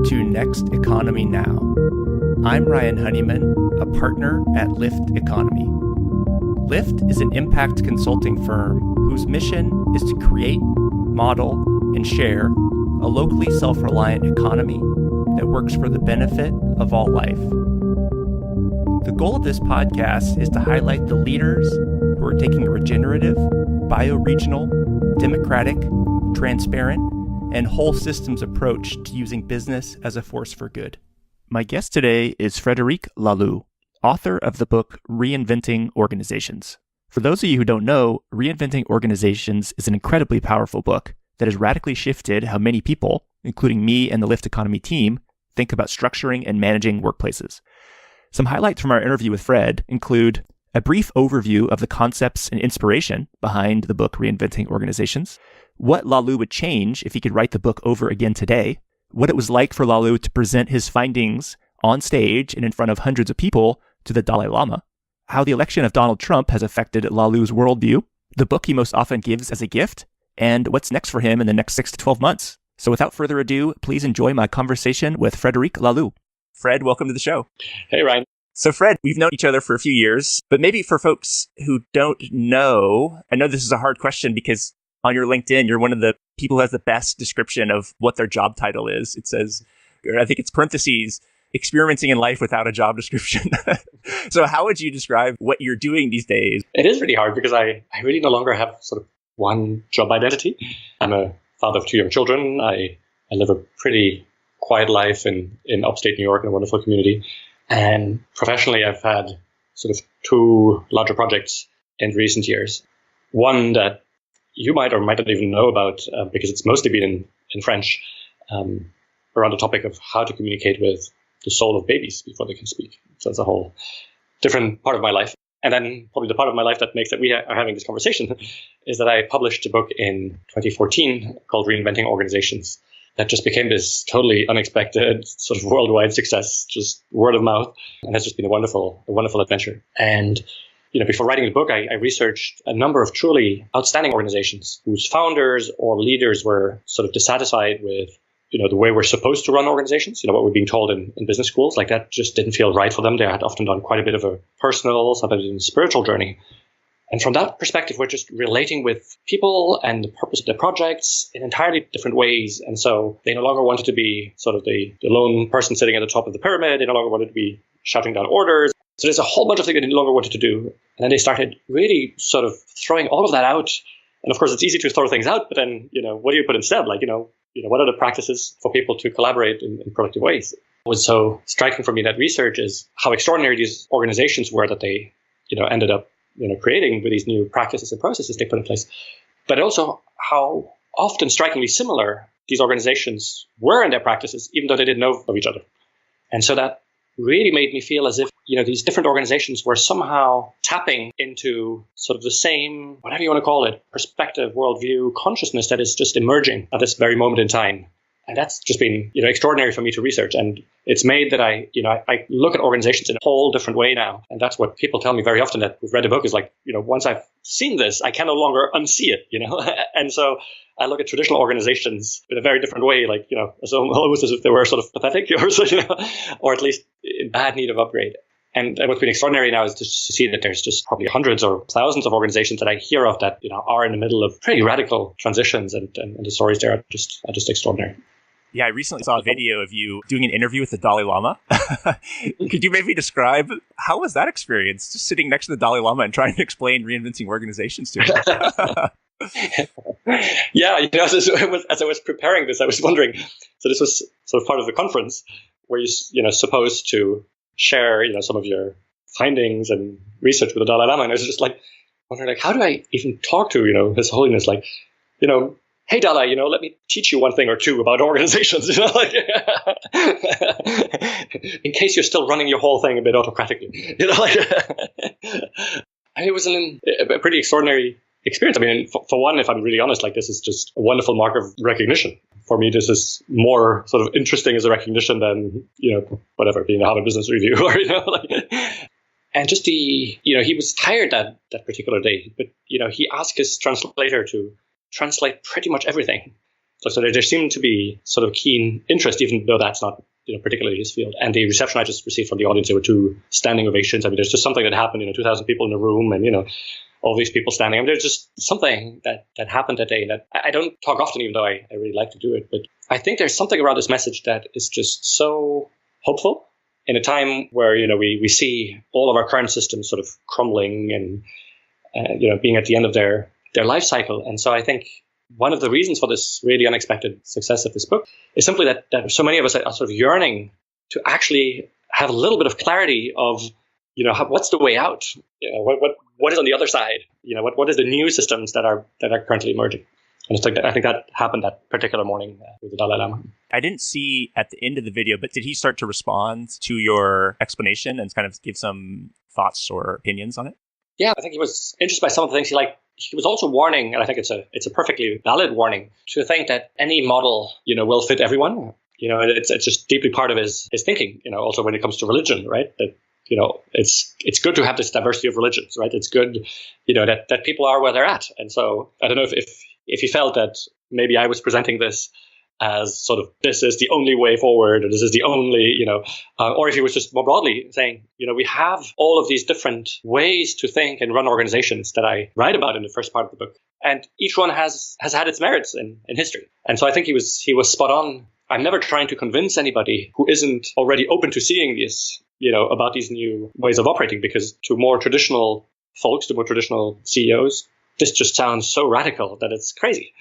to Next Economy Now. I'm Ryan Honeyman, a partner at Lift Economy. Lift is an impact consulting firm whose mission is to create, model, and share a locally self-reliant economy that works for the benefit of all life. The goal of this podcast is to highlight the leaders who are taking a regenerative, bioregional, democratic, transparent, and whole systems approach to using business as a force for good. My guest today is Frédéric Laloux, author of the book Reinventing Organizations. For those of you who don't know, Reinventing Organizations is an incredibly powerful book that has radically shifted how many people, including me and the Lift Economy team, think about structuring and managing workplaces. Some highlights from our interview with Fred include a brief overview of the concepts and inspiration behind the book Reinventing Organizations, what Laloux would change if he could write the book over again today, what it was like for Laloux to present his findings on stage and in front of hundreds of people to the Dalai Lama, how the election of Donald Trump has affected Laloux's worldview, the book he most often gives as a gift, and what's next for him in the next 6 to 12 months. So without further ado, please enjoy my conversation with Frédéric Laloux. Fred, welcome to the show. Hey, Ryan. So Fred, we've known each other for a few years, but maybe for folks who don't know, I know this is a hard question because on your LinkedIn, you're one of the people who has the best description of what their job title is. It says, or I think it's parentheses, experimenting in life without a job description. So how would you describe what you're doing these days? It is really hard because I really no longer have sort of one job identity. I'm a father of 2 young children. I live a pretty quiet life in upstate New York in a wonderful community. And professionally, I've had sort of 2 larger projects in recent years. One that you might or might not even know about because it's mostly been in French around the topic of how to communicate with the soul of babies before they can speak. So it's a whole different part of my life. And then probably the part of my life that makes that we are having this conversation is that I published a book in 2014 called Reinventing Organizations that just became this totally unexpected sort of worldwide success, just word of mouth. And has just been a wonderful adventure. And before writing the book, I researched a number of truly outstanding organizations whose founders or leaders were sort of dissatisfied with, the way we're supposed to run organizations, what we're being told in business schools. Like that just didn't feel right for them. They had often done quite a bit of a personal, sometimes even spiritual journey. And from that perspective, we're just relating with people and the purpose of their projects in entirely different ways. And so they no longer wanted to be sort of the lone person sitting at the top of the pyramid. They no longer wanted to be shouting down orders. So there's a whole bunch of things they no longer wanted to do. And then they started really sort of throwing all of that out. And of course, it's easy to throw things out, but then, what do you put instead? Like, what are the practices for people to collaborate in productive ways? What was so striking for me in that research is how extraordinary these organizations were that they, ended up, creating with these new practices and processes they put in place. But also how often strikingly similar these organizations were in their practices, even though they didn't know of each other. And so that really made me feel as if, these different organizations were somehow tapping into sort of the same, whatever you want to call it, perspective, worldview, consciousness that is just emerging at this very moment in time. And that's just been, extraordinary for me to research. And it's made that I look at organizations in a whole different way now. And that's what people tell me very often that who've read the book is like, once I've seen this, I can no longer unsee it, And so I look at traditional organizations in a very different way, like, almost as if they were sort of pathetic or so, or at least in bad need of upgrade. And what's been extraordinary now is just to see that there's just probably hundreds or thousands of organizations that I hear of that, are in the middle of pretty radical transitions, and the stories there are just extraordinary. Yeah, I recently saw a video of you doing an interview with the Dalai Lama. Could you maybe describe how was that experience, just sitting next to the Dalai Lama and trying to explain reinventing organizations to him? Yeah, as I was preparing this, I was wondering. So this was sort of part of the conference where you're supposed to share, some of your findings and research with the Dalai Lama, and I was just like wondering, like, how do I even talk to, His Holiness, like, hey, Dalai, let me teach you one thing or two about organizations, like, in case you're still running your whole thing a bit autocratically, like, it was a pretty extraordinary experience. I mean, for one, if I'm really honest, like, this is just a wonderful mark of recognition. For me, this is more sort of interesting as a recognition than, whatever, being a Harvard Business Review or, like, and just he was tired that particular day, but, he asked his translator to translate pretty much everything. So there seemed to be sort of keen interest, even though that's not particularly his field. And the reception I just received from the audience, there were 2 standing ovations. I mean, there's just something that happened, 2,000 people in the room and, all these people standing. I mean, there's just something that happened that day that I don't talk often, even though I really like to do it. But I think there's something around this message that is just so hopeful in a time where, we see all of our current systems sort of crumbling and, being at the end of their life cycle. And so I think one of the reasons for this really unexpected success of this book is simply that so many of us are sort of yearning to actually have a little bit of clarity of, what's the way out? What is on the other side? What is the new systems that are currently emerging? And I think that happened that particular morning with the Dalai Lama. I didn't see at the end of the video, but did he start to respond to your explanation and kind of give some thoughts or opinions on it? Yeah, I think he was interested by some of the things he was also warning, and I think it's a perfectly valid warning, to think that any model, will fit everyone. It's just deeply part of his thinking, also when it comes to religion, right? That, it's good to have this diversity of religions, right? It's good, that people are where they're at. And so I don't know if he felt that maybe I was presenting this as sort of, this is the only way forward, or this is the only, or if he was just more broadly saying, we have all of these different ways to think and run organizations that I write about in the first part of the book. And each one has had its merits in history. And so I think he was spot on. I'm never trying to convince anybody who isn't already open to seeing this, about these new ways of operating, because to more traditional folks, to more traditional CEOs, this just sounds so radical that it's crazy.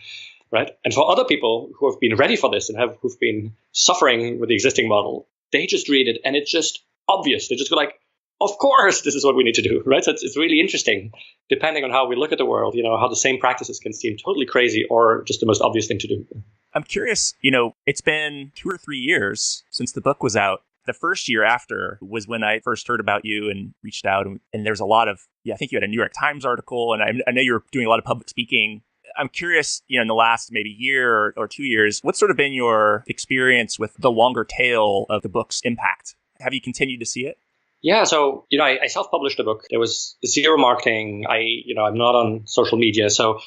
Right. And for other people who have been ready for this and who've been suffering with the existing model, they just read it and it's just obvious. They just go like, of course, this is what we need to do. Right. So it's really interesting, depending on how we look at the world, how the same practices can seem totally crazy or just the most obvious thing to do. I'm curious, it's been 2 or 3 years since the book was out. The first year after was when I first heard about you and reached out. And there's a lot of, I think you had a New York Times article, and I know you were doing a lot of public speaking. I'm curious, in the last maybe year or 2 years, what's sort of been your experience with the longer tail of the book's impact? Have you continued to see it? Yeah. So, I self-published a book. There was zero marketing. I'm not on social media. So,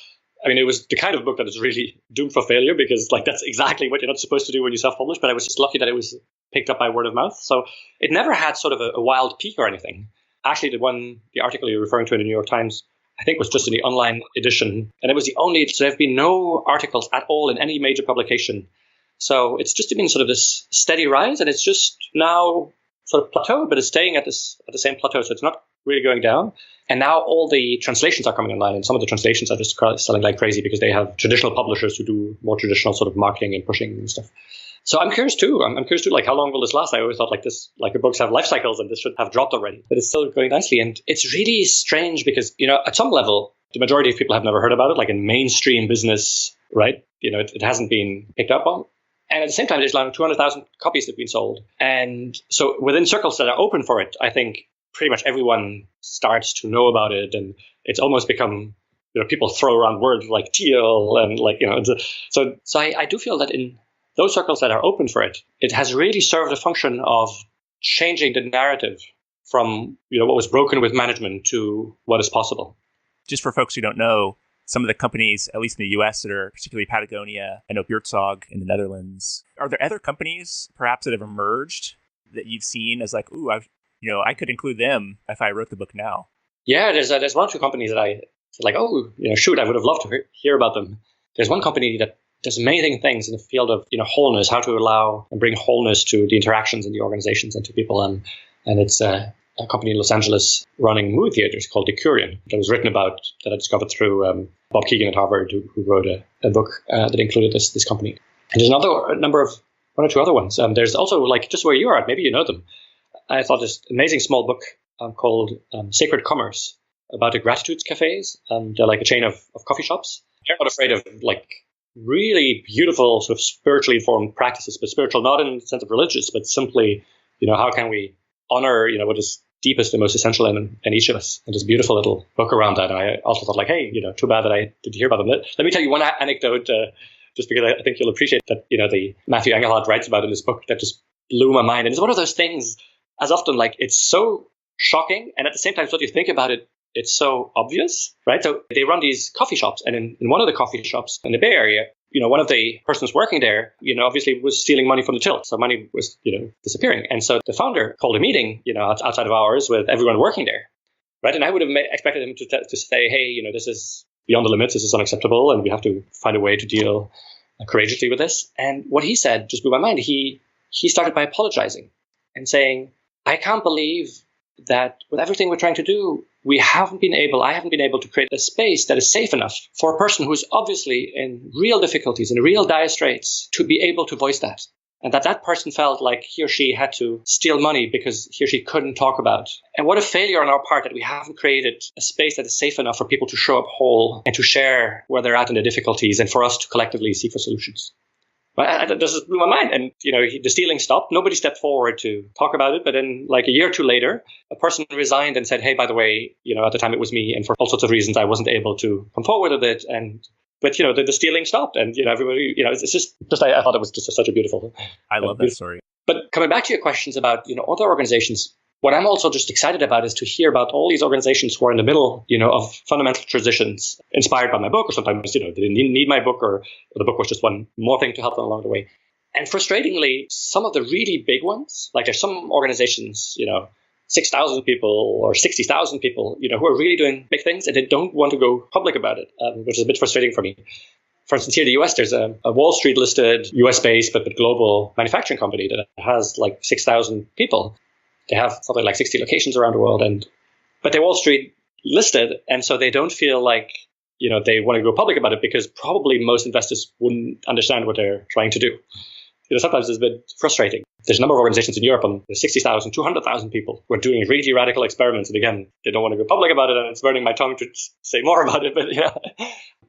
it was the kind of book that is really doomed for failure, because that's exactly what you're not supposed to do when you self-publish. But I was just lucky that it was picked up by word of mouth. So it never had sort of a wild peak or anything. Actually, the article you're referring to in the New York Times, I think was just in the online edition. And it was so there have been no articles at all in any major publication. So it's just been sort of this steady rise, and it's just now sort of plateaued, but it's staying at the same plateau. So it's not really going down. And now all the translations are coming online, and some of the translations are just selling like crazy because they have traditional publishers who do more traditional sort of marketing and pushing and stuff. So I'm curious too. Like, how long will this last? I always thought the books have life cycles and this should have dropped already, but it's still going nicely. And it's really strange because, at some level, the majority of people have never heard about it, like in mainstream business, right? It hasn't been picked up on. And at the same time, there's like 200,000 copies that have been sold. And so within circles that are open for it, I think pretty much everyone starts to know about it. And it's almost become, people throw around words like teal and so I do feel that in those circles that are open for it, it has really served a function of changing the narrative from, what was broken with management to what is possible. Just for folks who don't know, some of the companies, at least in the US, that are particularly Patagonia, I know Buurtzorg in the Netherlands. Are there other companies perhaps that have emerged that you've seen as like, ooh, I could include them if I wrote the book now? Yeah, there's one or two companies that I like, shoot, I would have loved to hear about them. There's one company that does amazing things in the field of wholeness, how to allow and bring wholeness to the interactions in the organizations and to people. And it's a company in Los Angeles running movie theaters called Decurion that was written about, that I discovered through Bob Keegan at Harvard, who wrote a book that included this company. And there's a number of one or two other ones. There's also, like, just where you are at, maybe you know them. I thought this amazing small book called Sacred Commerce about the Gratitudes Cafes. They're like a chain of coffee shops. They're not afraid of really beautiful sort of spiritually informed practices, but spiritual not in the sense of religious, but simply, how can we honor, what is deepest and most essential in each of us. And there's a beautiful little book around that. And I also thought hey, too bad that I didn't hear about them. Let me tell you one anecdote, just because I think you'll appreciate that, the Matthew Engelhardt writes about in this book that just blew my mind. And it's one of those things, as often, it's so shocking. And at the same time, so if you think about it, it's so obvious, right? So they run these coffee shops. And in one of the coffee shops in the Bay Area, one of the persons working there, obviously was stealing money from the till. So money was, disappearing. And so the founder called a meeting, outside of hours with everyone working there. Right. And I would have expected him to say, hey, this is beyond the limits. This is unacceptable. And we have to find a way to deal courageously with this. And what he said just blew my mind. He started by apologizing and saying, I can't believe that with everything we're trying to do, I haven't been able to create a space that is safe enough for a person who's obviously in real difficulties, in real dire straits, to be able to voice that. And that person felt like he or she had to steal money because he or she couldn't talk about. And what a failure on our part that we haven't created a space that is safe enough for people to show up whole and to share where they're at in their difficulties and for us to collectively seek for solutions. But this blew my mind. And, the stealing stopped. Nobody stepped forward to talk about it. But then like a year or two later, a person resigned and said, hey, by the way, at the time it was me. And for all sorts of reasons, I wasn't able to come forward with it. But the stealing stopped. And, everybody, it's just I thought it was just such a beautiful. I love that story. But coming back to your questions about, other organizations, what I'm also just excited about is to hear about all these organizations who are in the middle, of fundamental transitions inspired by my book, or sometimes, they didn't need my book, or the book was just one more thing to help them along the way. And frustratingly, some of the really big ones, like there's some organizations, 6,000 people or 60,000 people, who are really doing big things and they don't want to go public about it, which is a bit frustrating for me. For instance, here in the US, there's a Wall Street listed US-based but global manufacturing company that has like 6,000 people. They have something like 60 locations around the world, but they're Wall Street listed, and so they don't feel like they want to go public about it because probably most investors wouldn't understand what they're trying to do. Sometimes it's a bit frustrating. There's a number of organizations in Europe, and there's 60,000, 200,000 people who are doing really radical experiments, and again, they don't want to go public about it, and it's burning my tongue to say more about it. But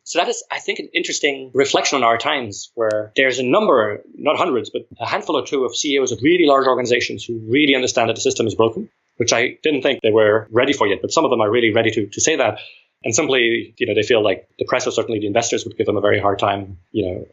so that is, I think, an interesting reflection on our times where there's a number, not hundreds, but a handful or two of CEOs of really large organizations who really understand that the system is broken, which I didn't think they were ready for yet. But some of them are really ready to say that. And simply, they feel like the press or certainly the investors would give them a very hard time.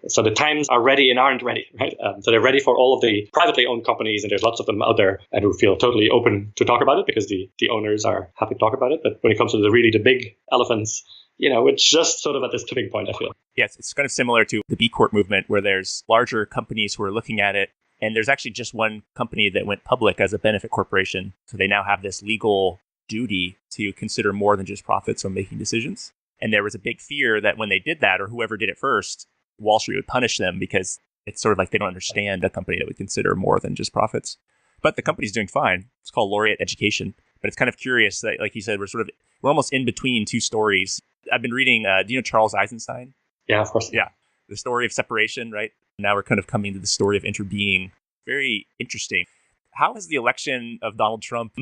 So the times are ready and aren't ready, right? So they're ready for all of the privately owned companies, and there's lots of them out there and who feel totally open to talk about it because the owners are happy to talk about it. But when it comes to the big elephants, it's just sort of at this tipping point, I feel. Yes, it's kind of similar to the B Corp movement where there's larger companies who are looking at it. And there's actually just one company that went public as a benefit corporation. So they now have this legal duty to consider more than just profits when making decisions. And there was a big fear that when they did that, or whoever did it first, Wall Street would punish them because it's sort of like they don't understand a company that would consider more than just profits. But the company's doing fine. It's called Laureate Education. But it's kind of curious that, like you said, we're almost in between two stories. I've been reading, do you know Charles Eisenstein? Yeah, of course. Yeah. The story of separation, right? Now we're kind of coming to the story of interbeing. Very interesting. How has the election of Donald Trump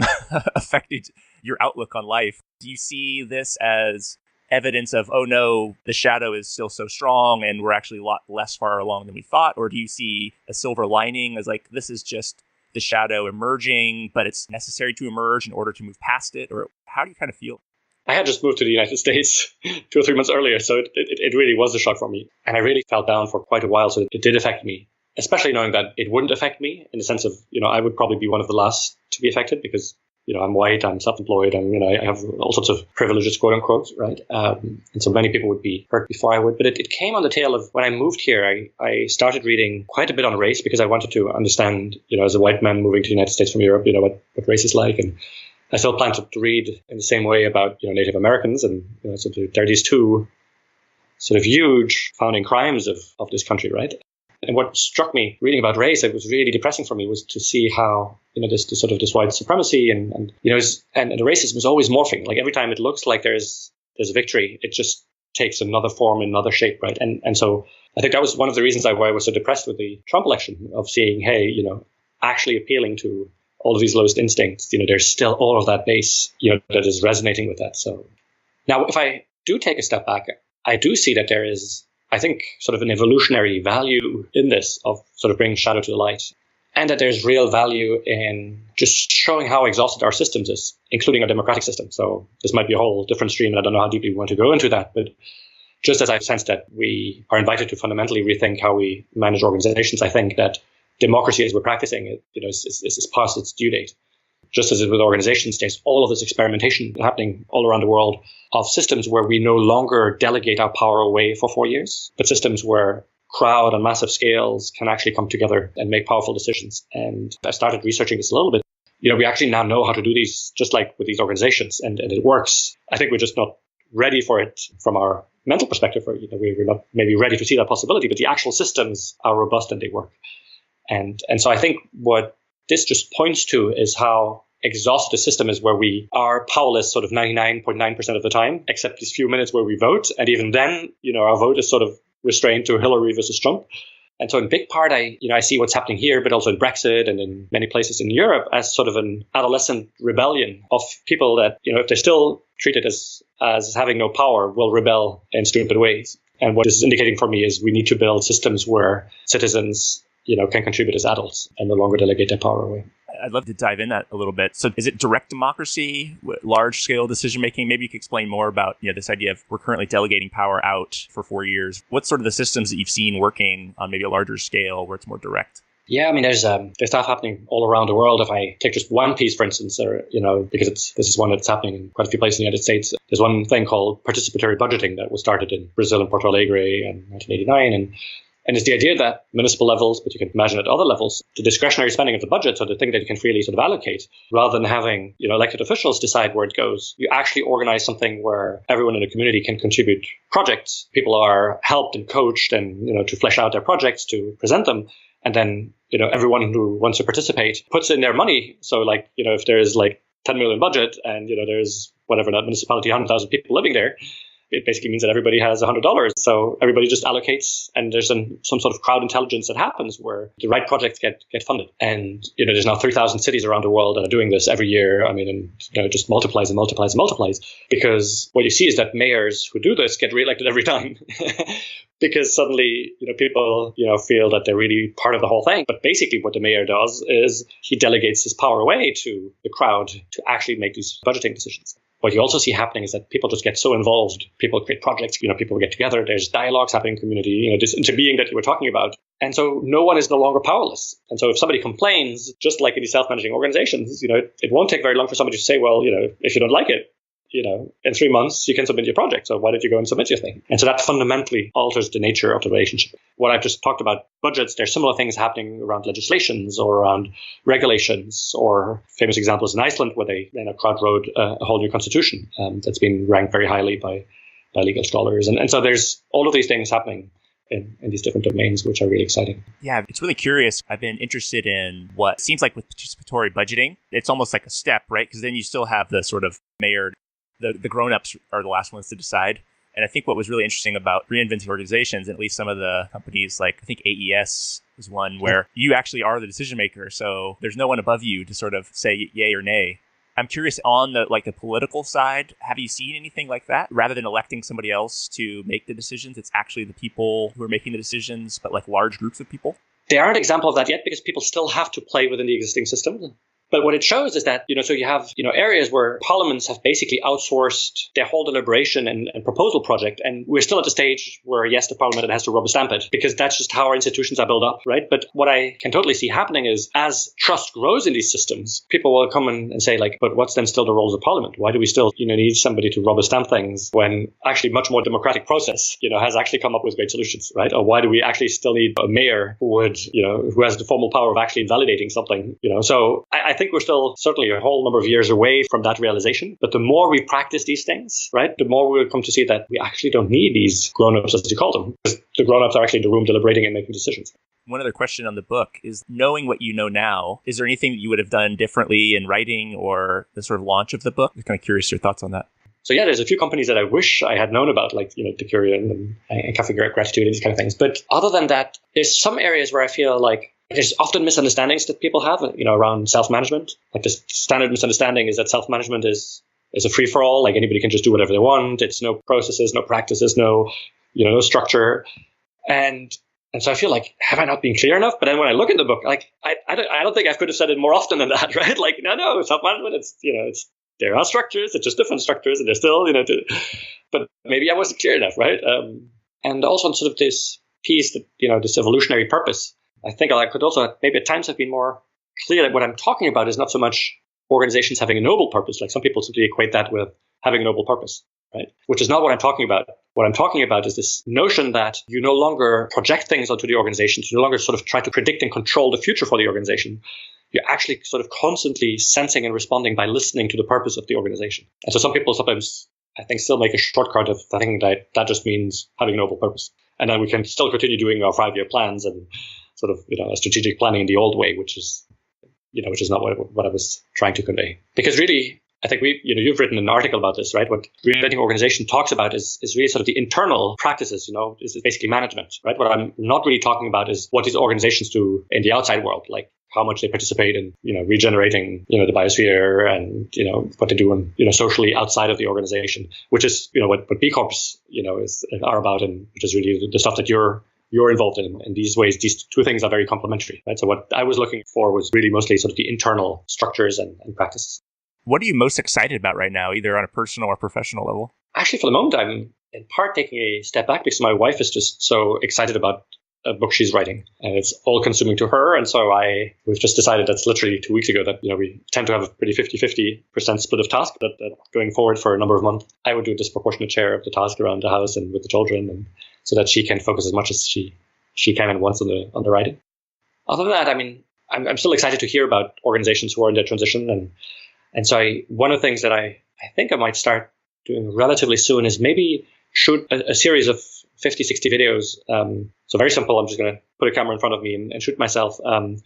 affected your outlook on life? Do you see this as evidence of, oh no, the shadow is still so strong and we're actually a lot less far along than we thought? Or do you see a silver lining as like, this is just the shadow emerging, but it's necessary to emerge in order to move past it? Or how do you kind of feel? I had just moved to the United States 2 or 3 months earlier, so it really was a shock for me. And I really felt down for quite a while, so it did affect me, especially knowing that it wouldn't affect me in the sense of, I would probably be one of the last to be affected because, I'm white, I'm self-employed, and, I have all sorts of privileges, quote unquote, right? And so many people would be hurt before I would. But it came on the tail of when I moved here, I started reading quite a bit on race because I wanted to understand, as a white man moving to the United States from Europe, what race is like. And I still plan to read in the same way about, Native Americans. And, so there are these two sort of huge founding crimes of this country, right? And what struck me reading about race, it was really depressing for me, was to see how, this white supremacy and the racism is always morphing. Like every time it looks like there's a victory, it just takes another form, another shape, right? And so I think that was one of the reasons why I was so depressed with the Trump election, of seeing, hey, actually appealing to all of these lowest instincts, there's still all of that base, that is resonating with that. So now if I do take a step back, I do see that there is, I think, sort of an evolutionary value in this of sort of bringing shadow to the light, and that there's real value in just showing how exhausted our systems is, including our democratic system. So this might be a whole different stream, and I don't know how deeply we want to go into that, but just as I sense that we are invited to fundamentally rethink how we manage organizations, I think that democracy as we're practicing it, is past its due date. Just as with organizations, there's all of this experimentation happening all around the world of systems where we no longer delegate our power away for 4 years, but systems where crowd on massive scales can actually come together and make powerful decisions. And I started researching this a little bit. We actually now know how to do these, just like with these organizations, and it works. I think we're just not ready for it from our mental perspective, or we're not maybe ready to see that possibility, but the actual systems are robust and they work. And so I think what this just points to is how exhausted the system is, where we are powerless sort of 99.9% of the time, except these few minutes where we vote. And even then, our vote is sort of restrained to Hillary versus Trump. And so in big part, I see what's happening here, but also in Brexit and in many places in Europe as sort of an adolescent rebellion of people that, if they're still treated as having no power, will rebel in stupid ways. And what this is indicating for me is we need to build systems where citizens, can contribute as adults and no longer delegate their power away. I'd love to dive in that a little bit. So is it direct democracy, large scale decision making? Maybe you could explain more about this idea of we're currently delegating power out for 4 years. What's sort of the systems that you've seen working on maybe a larger scale where it's more direct? Yeah, I mean, there's stuff happening all around the world. If I take just one piece, for instance, or, because this is one that's happening in quite a few places in the United States. There's one thing called participatory budgeting that was started in Brazil and Porto Alegre in 1989. And it's the idea that municipal levels, but you can imagine at other levels, the discretionary spending of the budget, so the thing that you can freely sort of allocate, rather than having elected officials decide where it goes, you actually organize something where everyone in the community can contribute projects. People are helped and coached and to flesh out their projects, to present them. And then everyone who wants to participate puts in their money. So if there's 10 million budget and there's whatever, that municipality, 100,000 people living there, it basically means that everybody has $100. So everybody just allocates, and there's some sort of crowd intelligence that happens where the right projects get funded. And there's now 3,000 cities around the world that are doing this every year. I mean, and it just multiplies and multiplies and multiplies, because what you see is that mayors who do this get reelected every time. Because suddenly, people, feel that they're really part of the whole thing. But basically what the mayor does is he delegates his power away to the crowd to actually make these budgeting decisions. What you also see happening is that people just get so involved. People create projects, people get together. There's dialogues happening in the community, this interbeing that you were talking about. And so no one is no longer powerless. And so if somebody complains, just like in these self-managing organizations, it won't take very long for somebody to say, well, if you don't like it, in 3 months, you can submit your project. So why don't you go and submit your thing? And so that fundamentally alters the nature of the relationship. What I've just talked about budgets, there's similar things happening around legislations or around regulations, or famous examples in Iceland where they crowd wrote a whole new constitution that's been ranked very highly by legal scholars. And so there's all of these things happening in these different domains, which are really exciting. Yeah, it's really curious. I've been interested in what seems like with participatory budgeting, it's almost like a step, right? Because then you still have the sort of mayor. The grown-ups are the last ones to decide. And I think what was really interesting about Reinventing Organizations, and at least some of the companies, like I think AES is one where you actually are the decision maker. So there's no one above you to sort of say yay or nay. I'm curious on the political side, have you seen anything like that? Rather than electing somebody else to make the decisions, it's actually the people who are making the decisions, but large groups of people? There aren't an example of that yet, because people still have to play within the existing system. But what it shows is that, so you have, areas where parliaments have basically outsourced their whole deliberation and proposal project. And we're still at the stage where, yes, the parliament has to rubber stamp it, because that's just how our institutions are built up, right? But what I can totally see happening is, as trust grows in these systems, people will come and say, but what's then still the role of the parliament? Why do we still, need somebody to rubber stamp things when actually much more democratic process, has actually come up with great solutions, right? Or why do we actually still need a mayor who who has the formal power of actually validating something, So I think we're still certainly a whole number of years away from that realization. But the more we practice these things, right, the more we'll come to see that we actually don't need these grown-ups, as you call them, because the grown-ups are actually in the room deliberating and making decisions. One other question on the book is, knowing what you know now, is there anything that you would have done differently in writing or the sort of launch of the book? I'm kind of curious your thoughts on that. So yeah, there's a few companies that I wish I had known about, like, Decurion and Cafe Gratitude and these kind of things. But other than that, there's some areas where I feel like there's often misunderstandings that people have, around self-management. Like, the standard misunderstanding is that self-management is a free-for-all. Like, anybody can just do whatever they want. It's no processes, no practices, no structure. And so I feel like, have I not been clear enough? But then when I look in the book, like, I don't think I could have said it more often than that, right? Like, no, self-management, there are structures, it's just different structures, and they're still, but maybe I wasn't clear enough, right? And also on sort of this piece that, this evolutionary purpose, I think I could also maybe at times have been more clear that what I'm talking about is not so much organizations having a noble purpose. Like, some people simply equate that with having a noble purpose, right? Which is not what I'm talking about. what I'm talking about is this notion that you no longer project things onto the organization. You no longer sort of try to predict and control the future for the organization. You're actually sort of constantly sensing and responding by listening to the purpose of the organization. And so some people sometimes, I think, still make a shortcut of thinking that just means having a noble purpose. And then we can still continue doing our 5-year plans and sort of, strategic planning in the old way, which is not what I was trying to convey. Because really, I think you've written an article about this, right? What Reinventing Organization talks about is really sort of the internal practices, is basically management, right? What I'm not really talking about is what these organizations do in the outside world, like how much they participate in, regenerating, the biosphere and, what they do socially outside of the organization, which is, what B Corps, are about, and which is really the stuff that you're involved in. In these ways, these two things are very complementary, right? So what I was looking for was really mostly sort of the internal structures and practices. What are you most excited about right now, either on a personal or professional level? Actually, for the moment, I'm in part taking a step back because my wife is just so excited about a book she's writing, and it's all consuming to her. And so we've just decided, that's literally 2 weeks ago, that, we tend to have a pretty 50-50% split of task, that going forward for a number of months, I would do a disproportionate share of the task around the house and with the children, and so that she can focus as much as she can and wants on the writing. Other than that, I'm still excited to hear about organizations who are in their transition. And so one of the things that I think I might start doing relatively soon is maybe shoot a series of 50, 60 videos. So very simple. I'm just going to put a camera in front of me and shoot myself. And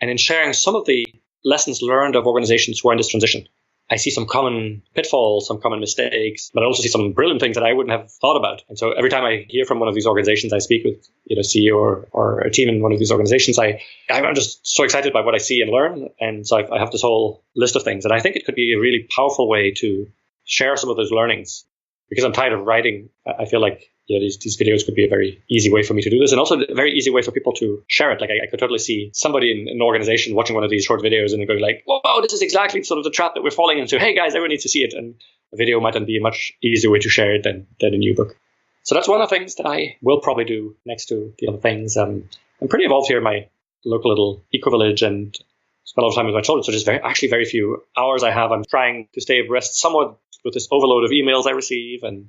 in sharing some of the lessons learned of organizations who are in this transition. I see some common pitfalls, some common mistakes, but I also see some brilliant things that I wouldn't have thought about. And so every time I hear from one of these organizations, I speak with CEO or a team in one of these organizations, I'm just so excited by what I see and learn. And so I have this whole list of things. And I think it could be a really powerful way to share some of those learnings. Because I'm tired of writing, I feel like these videos could be a very easy way for me to do this, and also a very easy way for people to share it. Like I could totally see somebody in an organization watching one of these short videos and going like, "Whoa, this is exactly sort of the trap that we're falling into. Hey guys, everyone needs to see it." And a video might then be a much easier way to share it than a new book. So that's one of the things that I will probably do next to the other things. I'm pretty involved here in my local little eco-village and spend a lot of time with my children. So there's very few hours I have. I'm trying to stay abreast somewhat with this overload of emails I receive, and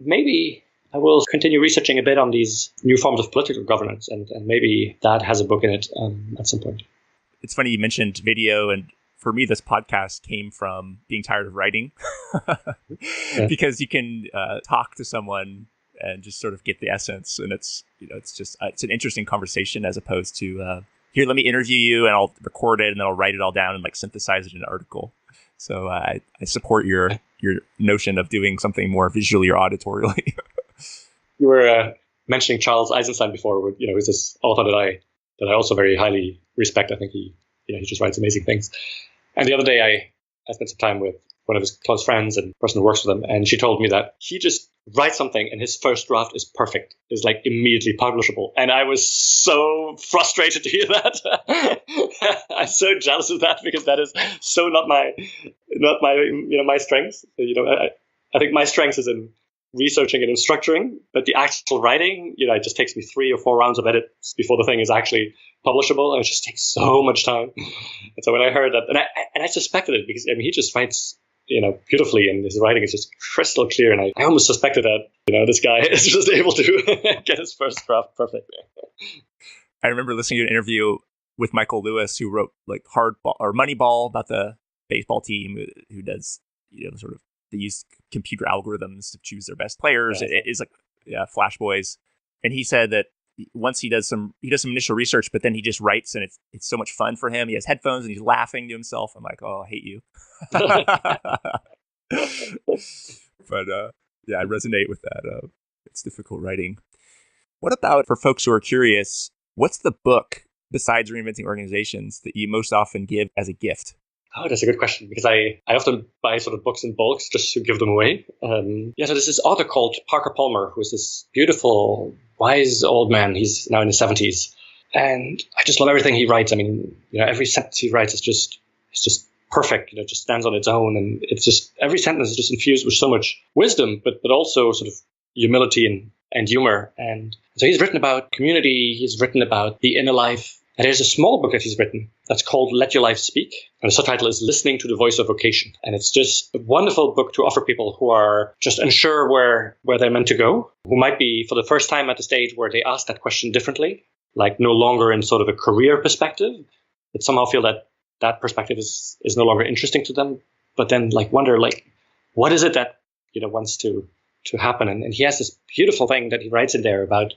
maybe I will continue researching a bit on these new forms of political governance, and maybe that has a book in it at some point. It's funny you mentioned video, and for me, this podcast came from being tired of writing because you can talk to someone and just sort of get the essence, and it's an interesting conversation as opposed to here, let me interview you, and I'll record it, and then I'll write it all down and synthesize it in an article. So I support your notion of doing something more visually or auditorially. You were mentioning Charles Eisenstein before, who's this author that I also very highly respect. I think he just writes amazing things. And the other day I spent some time with one of his close friends and person who works with him, and she told me that he just writes something and his first draft is perfect, is immediately publishable. And I was so frustrated to hear that. I'm so jealous of that because that is so not my strengths. I think my strength is in researching and in structuring, but the actual writing, it just takes me 3 or 4 rounds of edits before the thing is actually publishable, and it just takes so much time. And so when I heard that, and I suspected it because he just writes beautifully, and his writing is just crystal clear, and I almost suspected that this guy is just able to get his first draft perfect. I remember listening to an interview with Michael Lewis, who wrote Hardball or Moneyball, about the baseball team who does sort of, they use computer algorithms to choose their best players. It is Flash Boys. And he said that once he does some initial research, but then he just writes, and it's so much fun for him. He has headphones and he's laughing to himself. I'm like, oh, I hate you. But I resonate with that. It's difficult writing. What about for folks who are curious, what's the book besides Reinventing Organizations that you most often give as a gift? Oh, that's a good question, because I often buy sort of books in bulks just to give them away. So there's this author called Parker Palmer, who's this beautiful, wise old man. He's now in his 70s. And I just love everything he writes. Every sentence he writes is just perfect. It just stands on its own. And it's just, every sentence is just infused with so much wisdom, but also sort of humility and humor. And so he's written about community. He's written about the inner life. And there's a small book that he's written that's called Let Your Life Speak. And the subtitle is Listening to the Voice of Vocation. And it's just a wonderful book to offer people who are just unsure where they're meant to go, who might be for the first time at the stage where they ask that question differently, like no longer in sort of a career perspective, but somehow feel that perspective is no longer interesting to them. But then like wonder, like, what is it that, wants to happen? And he has this beautiful thing that he writes in there about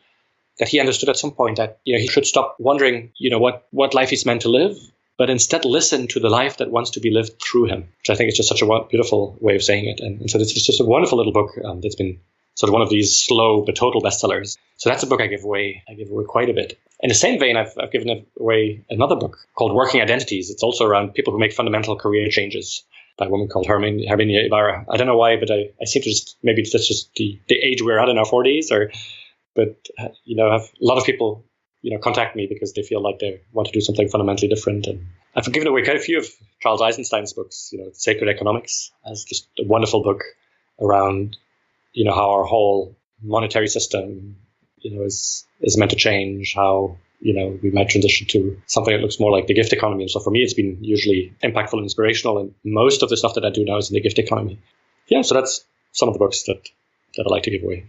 that he understood at some point that he should stop wondering what life he's meant to live, but instead listen to the life that wants to be lived through him, which I think is just such a beautiful way of saying it. And so it's just a wonderful little book that's been sort of one of these slow but total bestsellers. So that's a book I give away. I give away quite a bit. In the same vein, I've given away another book called Working Identities. It's also around people who make fundamental career changes, by a woman called Herminia Ibarra. I don't know why, but I seem to maybe that's just the age we're at in our 40s, but have a lot of people, contact me because they feel like they want to do something fundamentally different. And I've given away quite a few of Charles Eisenstein's books, Sacred Economics, as just a wonderful book around, how our whole monetary system, is meant to change, how, we might transition to something that looks more like the gift economy. And so for me, it's been usually impactful and inspirational. And most of the stuff that I do now is in the gift economy. Yeah, so that's some of the books that I like to give away.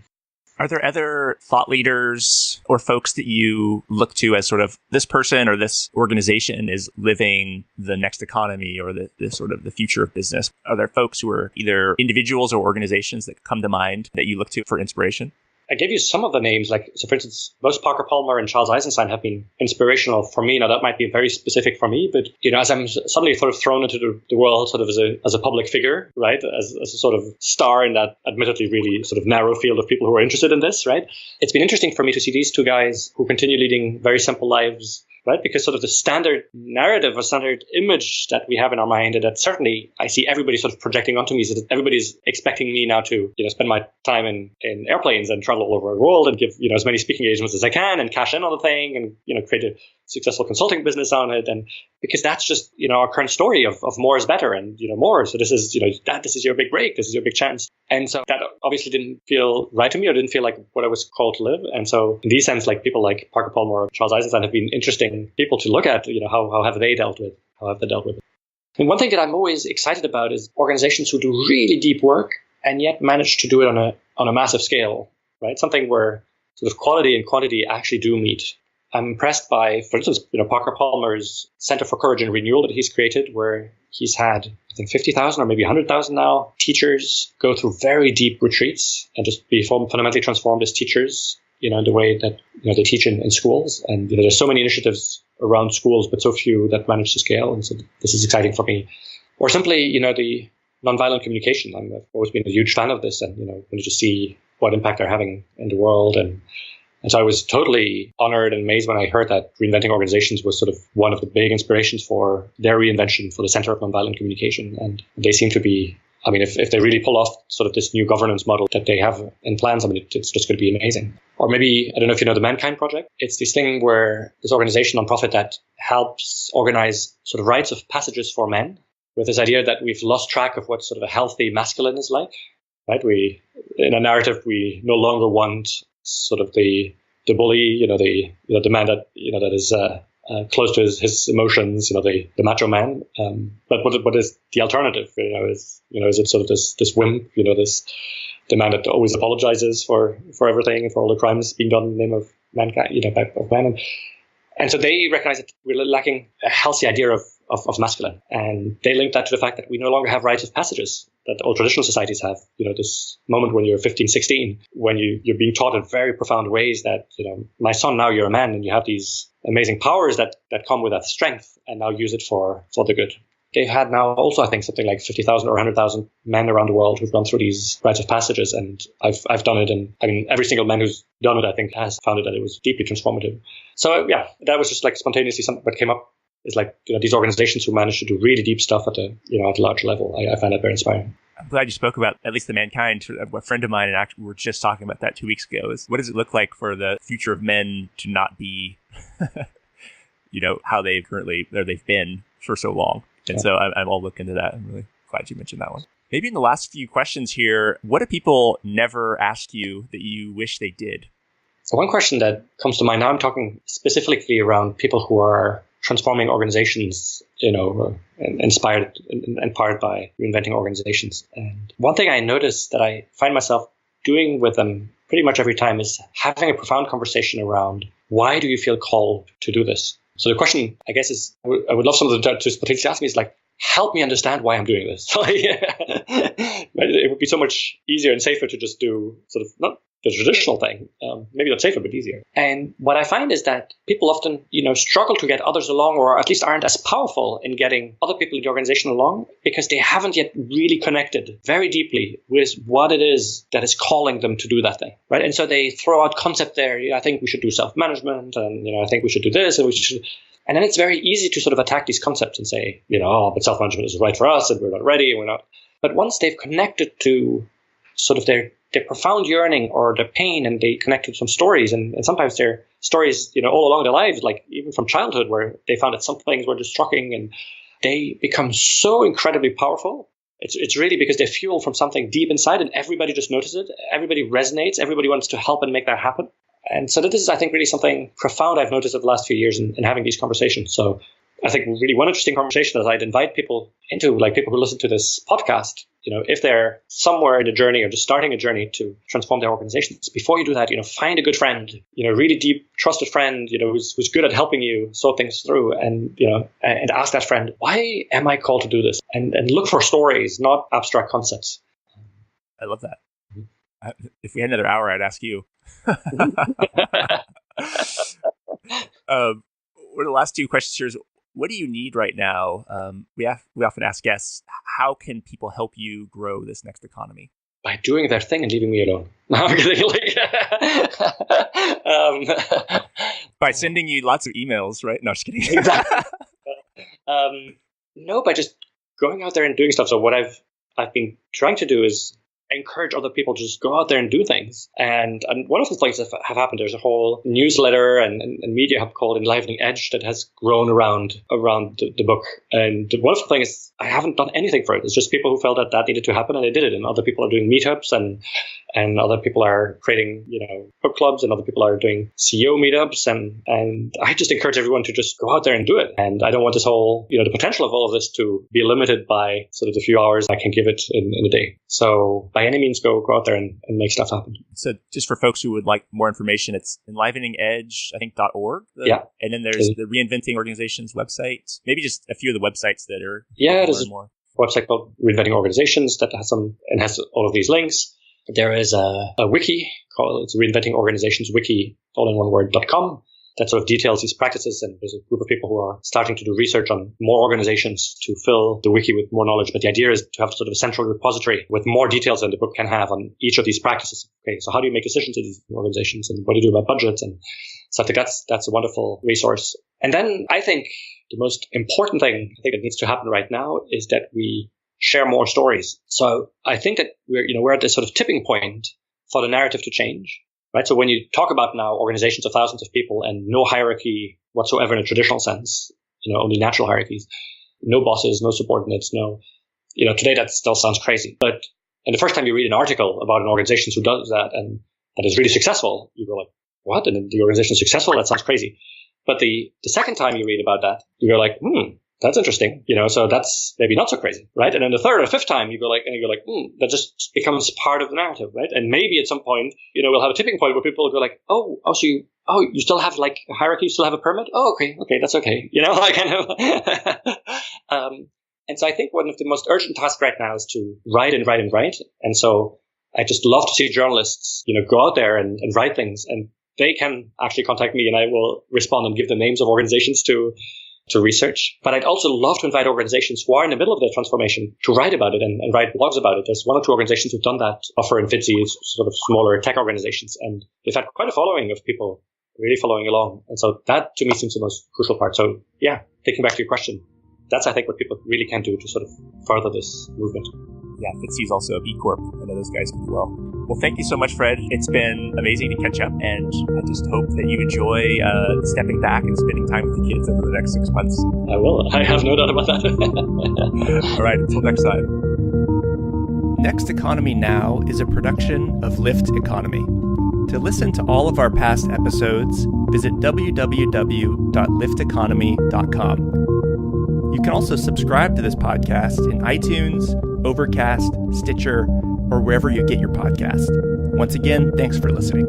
Are there other thought leaders or folks that you look to as sort of this person or this organization is living the next economy or the sort of the future of business? Are there folks who are either individuals or organizations that come to mind that you look to for inspiration? I gave you some of the names, so for instance, both Parker Palmer and Charles Eisenstein have been inspirational for me. Now that might be very specific for me, but as I'm suddenly sort of thrown into the world sort of as a public figure, right, as a sort of star in that admittedly really sort of narrow field of people who are interested in this, right? It's been interesting for me to see these two guys who continue leading very simple lives, right? Because sort of the standard narrative or standard image that we have in our mind, and that certainly I see everybody sort of projecting onto me, is that everybody's expecting me now to, spend my time in airplanes and travel all over the world and give, as many speaking engagements as I can and cash in on the thing and, create a successful consulting business on it. And because that's just, our current story of more is better and, more. So this is, this is your big break. This is your big chance. And so that obviously didn't feel right to me, or didn't feel like what I was called to live. And so in these sense, like people like Parker Palmer or Charles Eisenstein have been interesting people to look at, how have they dealt with it. And one thing that I'm always excited about is organizations who do really deep work and yet manage to do it on a massive scale, right? Something where sort of quality and quantity actually do meet. I'm impressed by, for instance, Parker Palmer's Center for Courage and Renewal that he's created, where he's had, I think, 50,000 or maybe 100,000 now teachers go through very deep retreats and just be fundamentally transformed as teachers, in the way that they teach in schools. And there's so many initiatives around schools, but so few that manage to scale. And so this is exciting for me. Or simply, the nonviolent communication. I've always been a huge fan of this, and when you just see what impact they're having in the world. And so I was totally honored and amazed when I heard that Reinventing Organizations was sort of one of the big inspirations for their reinvention for the Center of Nonviolent Communication. And they seem to be, if they really pull off sort of this new governance model that they have in plans, it's just going to be amazing. Or maybe, I don't know if you know the Mankind Project. It's this thing where this organization, nonprofit, that helps organize sort of rites of passages for men, with this idea that we've lost track of what sort of a healthy masculine is like, right? In a narrative, we no longer want sort of the bully, the man that, that is close to his emotions, the macho man. But what is the alternative? Is it sort of this wimp, the man that always apologizes for everything and for all the crimes being done in the name of mankind, of man. And so they recognize that we're lacking a healthy idea of masculine. And they link that to the fact that we no longer have rites of passages that all traditional societies have. This moment when you're 15, 16, when you're being taught in very profound ways that, my son, now you're a man and you have these amazing powers that come with that strength, and now use it for the good. They've had now also, I think, something like 50,000 or 100,000 men around the world who've gone through these rites of passages. And I've done it. And every single man who's done it, I think, has found it that it was deeply transformative. So yeah, that was just like spontaneously something that came up. Is like, these organizations who manage to do really deep stuff at a large level. I find that very inspiring. I'm glad you spoke about at least the Mankind. A friend of mine and we were just talking about that 2 weeks ago. Is what does it look like for the future of men to not be, how they've been for so long. And so I'm all looking into that. I'm really glad you mentioned that one. Maybe in the last few questions here, what do people never ask you that you wish they did? one question that comes to mind now, I'm talking specifically around people who are transforming organizations, inspired and powered by reinventing organizations. And one thing I notice that I find myself doing with them pretty much every time is having a profound conversation around, why do you feel called to do this? So the question, I guess, is, I would love someone to potentially ask me is like, help me understand why I'm doing this. It would be so much easier and safer to just do sort of not the traditional thing, maybe not safer, but easier. And what I find is that people often, struggle to get others along, or at least aren't as powerful in getting other people in the organization along, because they haven't yet really connected very deeply with what it is that is calling them to do that thing, right? And so they throw out concept there. I think we should do self-management, and I think we should do this, and we should. And then it's very easy to sort of attack these concepts and say, but self-management is right for us, and we're not ready, and we're not. But once they've connected to sort of their profound yearning or their pain, and they connect to some stories, and sometimes they're stories, all along their lives, like even from childhood, where they found that some things were destructing, and they become so incredibly powerful. It's really because they fuel from something deep inside, and everybody just notices it. Everybody resonates. Everybody wants to help and make that happen. And so this is, I think, really something profound I've noticed over the last few years in having these conversations. So I think really one interesting conversation that I'd invite people into, like people who listen to this podcast, if they're somewhere in a journey or just starting a journey to transform their organizations, before you do that, find a good friend, really deep, trusted friend, who's good at helping you sort things through, and ask that friend, why am I called to do this? And look for stories, not abstract concepts. I love that. If we had another hour, I'd ask you. One of the last two questions here is, what do you need right now? We often ask guests, how can people help you grow this next economy? By doing their thing and leaving me alone. No, I'm kidding. By sending you lots of emails, right? No, just kidding. Exactly. No, by just going out there and doing stuff. So what I've been trying to do is encourage other people to just go out there and do things. And one of the things that have happened, there's a whole newsletter and media hub called Enlivening Edge that has grown around the book. And one of the things is I haven't done anything for it. It's just people who felt that needed to happen, and they did it. And other people are doing meetups, and other people are creating, book clubs, and other people are doing CEO meetups. And I just encourage everyone to just go out there and do it. And I don't want this whole, the potential of all of this to be limited by sort of the few hours I can give it in a day. So by any means, go out there and make stuff happen. So just for folks who would like more information, it's enliveningedge, I think, .org. Yeah. And then there's the Reinventing Organizations website. Maybe just a few of the websites that are there's more. A website called Reinventing Organizations that has all of these links. There is a wiki called Reinventing Organizations Wiki, all in one word.com. That sort of details these practices, and there's a group of people who are starting to do research on more organizations to fill the wiki with more knowledge. But the idea is to have sort of a central repository with more details than the book can have on each of these practices. Okay, so how do you make decisions in these organizations, and what do you do about budgets and stuff like that? That's a wonderful resource. And then I think the most important thing that needs to happen right now is that we share more stories. So I think that we're at this sort of tipping point for the narrative to change. Right. So when you talk about now organizations of thousands of people and no hierarchy whatsoever in a traditional sense, only natural hierarchies, no bosses, no subordinates, today that still sounds crazy. But the first time you read an article about an organization who does that and that is really successful, you go like, what? And the organization is successful? That sounds crazy. But the second time you read about that, you go like, that's interesting, so that's maybe not so crazy, right? And then the third or fifth time you go like, that just becomes part of the narrative, right? And maybe at some point, we'll have a tipping point where people go like, so you still have like a hierarchy, you still have a permit? Oh, okay, that's okay, And so I think one of the most urgent tasks right now is to write and write and write. And so I just love to see journalists, go out there and write things, and they can actually contact me, and I will respond and give the names of organizations to research. But I'd also love to invite organizations who are in the middle of their transformation to write about it and write blogs about it. There's one or two organizations who've done that, Offer and Fitzy, sort of smaller tech organizations, and they've had quite a following of people really following along. And so that to me seems the most crucial part. So yeah, taking back to your question, that's I think what people really can do to sort of further this movement. Yeah, Fitzy is also a B Corp. I know those guys do well. Well, thank you so much, Fred. It's been amazing to catch up, and I just hope that you enjoy stepping back and spending time with the kids over the next 6 months. I will. I have no doubt about that. All right, until next time. Next Economy Now is a production of Lift Economy. To listen to all of our past episodes, visit www.lifteconomy.com. You can also subscribe to this podcast in iTunes, Overcast, Stitcher, or wherever you get your podcast. Once again, thanks for listening.